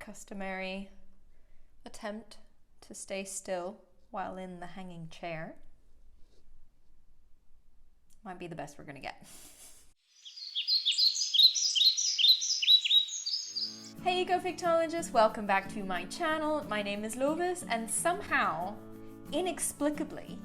customary attempt to stay still while in the hanging chair. Might be the best we're gonna get. Hey Ecofictologists, welcome back to my channel. My name is Lovis, and somehow, inexplicably,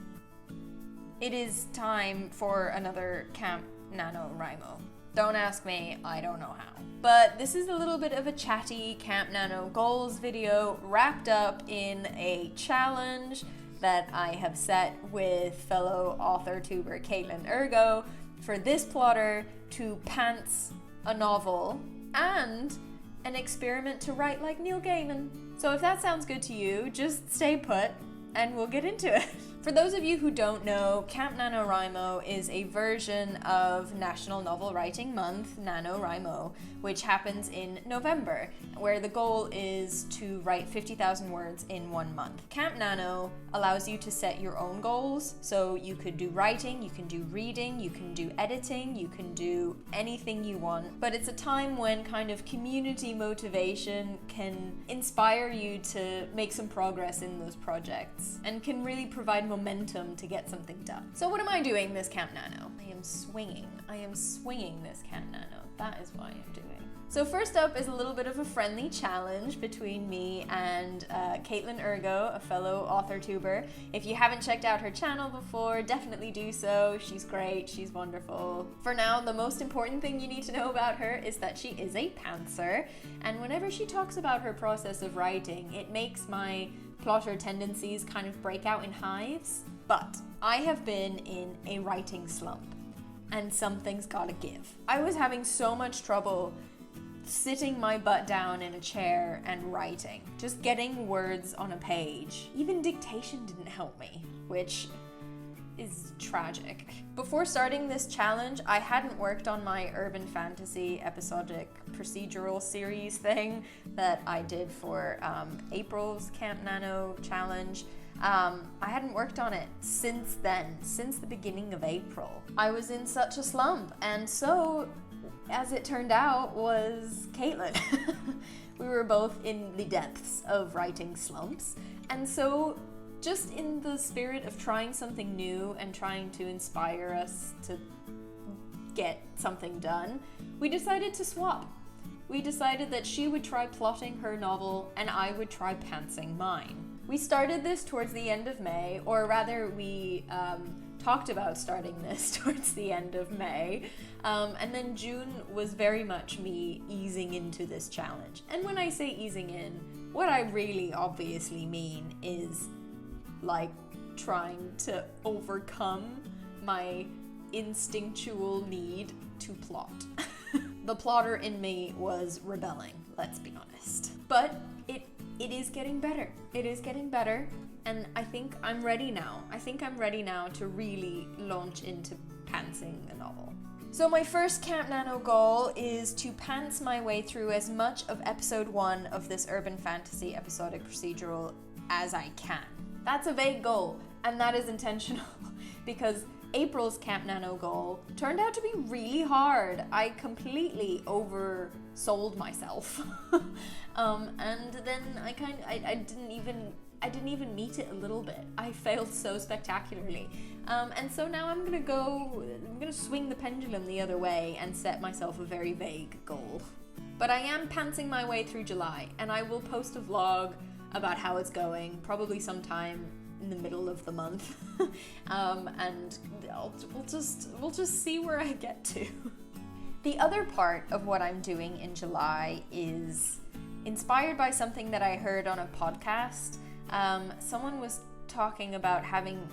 it is time for another Camp NaNoWriMo. Don't ask me, I don't know how. But this is a little bit of a chatty Camp Nano Goals video wrapped up in a challenge that I have set with fellow author-tuber Katelin Urgo for this plotter to pants a novel and an experiment to write like Neil Gaiman. So if that sounds good to you, just stay put and we'll get into it. For those of you who don't know, Camp NaNoWriMo is a version of National Novel Writing Month, NaNoWriMo, which happens in November, where the goal is to write 50,000 words in 1 month. Camp Nano allows you to set your own goals, so you could do writing, you can do reading, you can do editing, you can do anything you want, but it's a time when kind of community motivation can inspire you to make some progress in those projects and can really provide momentum to get something done. So what am I doing this Camp Nano? I am swinging this Camp Nano. That is what I am doing. So first up is a little bit of a friendly challenge between me and Katelin Urgo, a fellow author-tuber. If you haven't checked out her channel before, definitely do so. She's great, she's wonderful. For now, the most important thing you need to know about her is that she is a pantser, and whenever she talks about her process of writing, it makes my plotter tendencies kind of break out in hives. But I have been in a writing slump, and something's gotta give. I was having so much trouble sitting my butt down in a chair and writing, just getting words on a page. Even dictation didn't help me, which is tragic. Before starting this challenge, I hadn't worked on my urban fantasy episodic procedural series thing that I did for April's Camp Nano challenge. I hadn't worked on it since then, since the beginning of April. I was in such a slump, and so, as it turned out, was Katelin. We were both in the depths of writing slumps, and so just in the spirit of trying something new and trying to inspire us to get something done, we decided to swap. We decided that she would try plotting her novel and I would try pantsing mine. We started this towards the end of May, or rather we talked about starting this towards the end of May, and then June was very much me easing into this challenge. And when I say easing in, what I really obviously mean is like trying to overcome my instinctual need to plot. The plotter in me was rebelling, let's be honest. But it is getting better. It is getting better, and I think I'm ready now. I think I'm ready now to really launch into pantsing a novel. So my first Camp Nano goal is to pants my way through as much of episode 1 of this urban fantasy episodic procedural as I can. That's a vague goal, and that is intentional, because April's Camp Nano goal turned out to be really hard. I completely oversold myself. And then I didn't even meet it a little bit. I failed so spectacularly. And so now I'm gonna swing the pendulum the other way and set myself a very vague goal. But I am pantsing my way through July, and I will post a vlog about how it's going, probably sometime in the middle of the month. And we'll just see where I get to. The other part of what I'm doing in July is inspired by something that I heard on a podcast. Someone was talking about having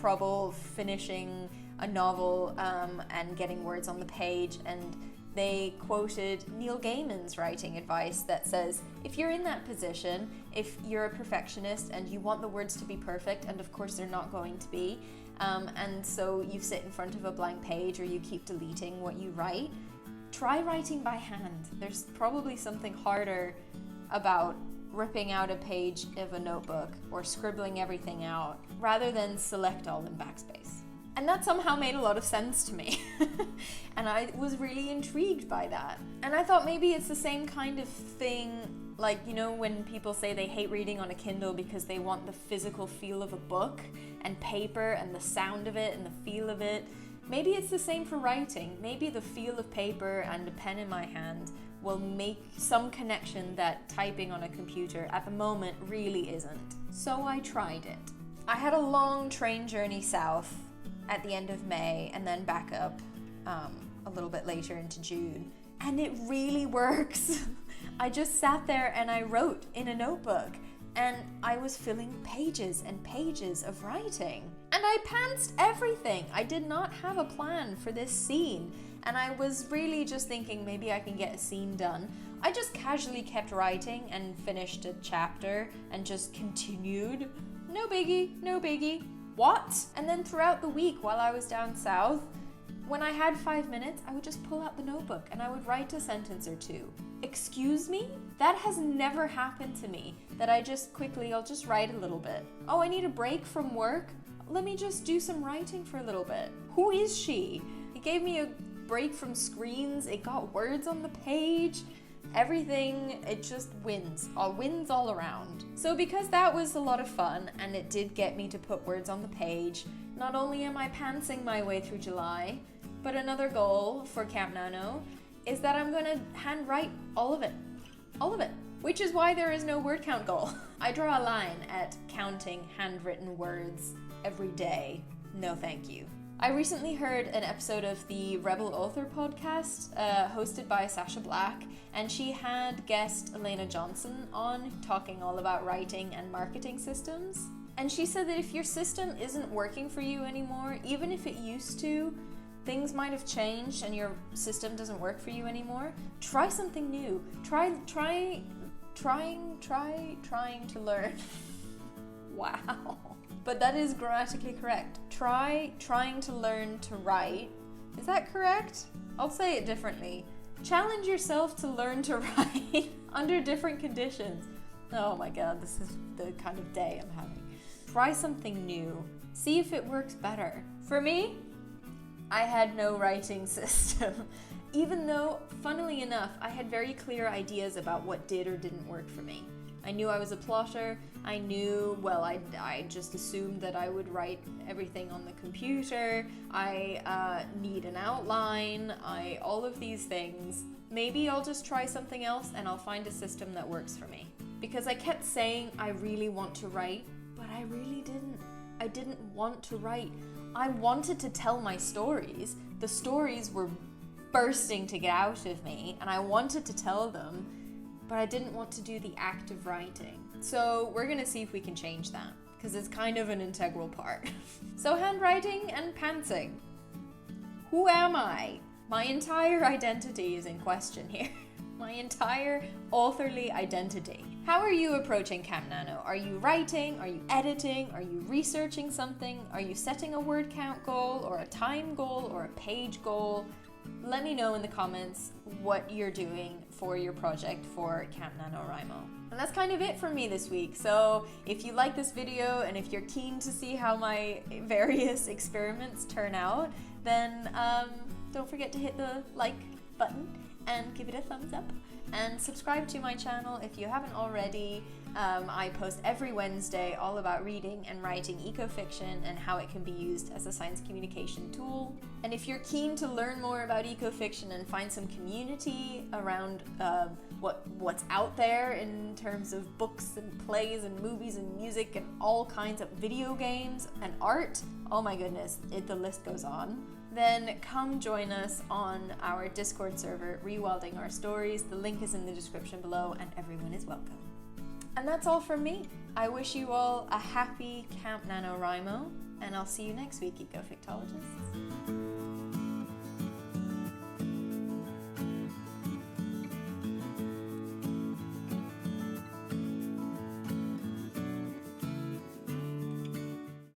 trouble finishing a novel and getting words on the page, and they quoted Neil Gaiman's writing advice that says, if you're in that position, if you're a perfectionist and you want the words to be perfect, and of course they're not going to be, and so you sit in front of a blank page or you keep deleting what you write, try writing by hand. There's probably something harder about ripping out a page of a notebook or scribbling everything out rather than select all in backspace. And that somehow made a lot of sense to me. And I was really intrigued by that. And I thought maybe it's the same kind of thing, like, you know, when people say they hate reading on a Kindle because they want the physical feel of a book and paper and the sound of it and the feel of it. Maybe it's the same for writing. Maybe the feel of paper and a pen in my hand will make some connection that typing on a computer at the moment really isn't. So I tried it. I had a long train journey south at the end of May and then back up a little bit later into June. And it really works. I just sat there and I wrote in a notebook and I was filling pages and pages of writing. And I pantsed everything. I did not have a plan for this scene. And I was really just thinking maybe I can get a scene done. I just casually kept writing and finished a chapter and just continued. No biggie, no biggie. What? And then throughout the week while I was down south, when I had 5 minutes, I would just pull out the notebook and I would write a sentence or two. Excuse me? That has never happened to me, that I'll just write a little bit. Oh, I need a break from work? Let me just do some writing for a little bit. Who is she? It gave me a break from screens, it got words on the page. Everything, it just wins all around. So because that was a lot of fun and it did get me to put words on the page, not only am I pantsing my way through July, but another goal for Camp Nano is that I'm gonna handwrite all of it, which is why there is no word count goal. I draw a line at counting handwritten words every day. No thank you. I recently heard an episode of the Rebel Author podcast hosted by Sasha Black, and she had guest Elena Johnson on talking all about writing and marketing systems. And she said that if your system isn't working for you anymore, even if it used to, things might have changed and your system doesn't work for you anymore, try something new. Trying to learn. Wow. But that is grammatically correct. Trying to learn to write. Is that correct? I'll say it differently. Challenge yourself to learn to write under different conditions. Oh my god, this is the kind of day I'm having. Try something new. See if it works better. For me, I had no writing system. Even though, funnily enough, I had very clear ideas about what did or didn't work for me. I knew I was a plotter. I just assumed that I would write everything on the computer. I need an outline. All of these things. Maybe I'll just try something else and I'll find a system that works for me. Because I kept saying I really want to write, but I really didn't. I didn't want to write. I wanted to tell my stories. The stories were bursting to get out of me and I wanted to tell them, but I didn't want to do the act of writing. So we're gonna see if we can change that, because it's kind of an integral part. So handwriting and pantsing. Who am I? My entire identity is in question here. My entire authorly identity. How are you approaching Camp Nano? Are you writing? Are you editing? Are you researching something? Are you setting a word count goal or a time goal or a page goal? Let me know in the comments what you're doing for your project for Camp NaNoWriMo. And that's kind of it for me this week. So if you like this video and if you're keen to see how my various experiments turn out, then don't forget to hit the like button and give it a thumbs up. And subscribe to my channel if you haven't already. I post every Wednesday all about reading and writing ecofiction and how it can be used as a science communication tool. And if you're keen to learn more about ecofiction and find some community around what's out there in terms of books and plays and movies and music and all kinds of video games and art, oh my goodness, the list goes on. Then come join us on our Discord server, Rewilding Our Stories. The link is in the description below and everyone is welcome. And that's all from me. I wish you all a happy Camp NaNoWriMo and I'll see you next week, Ecofictologists.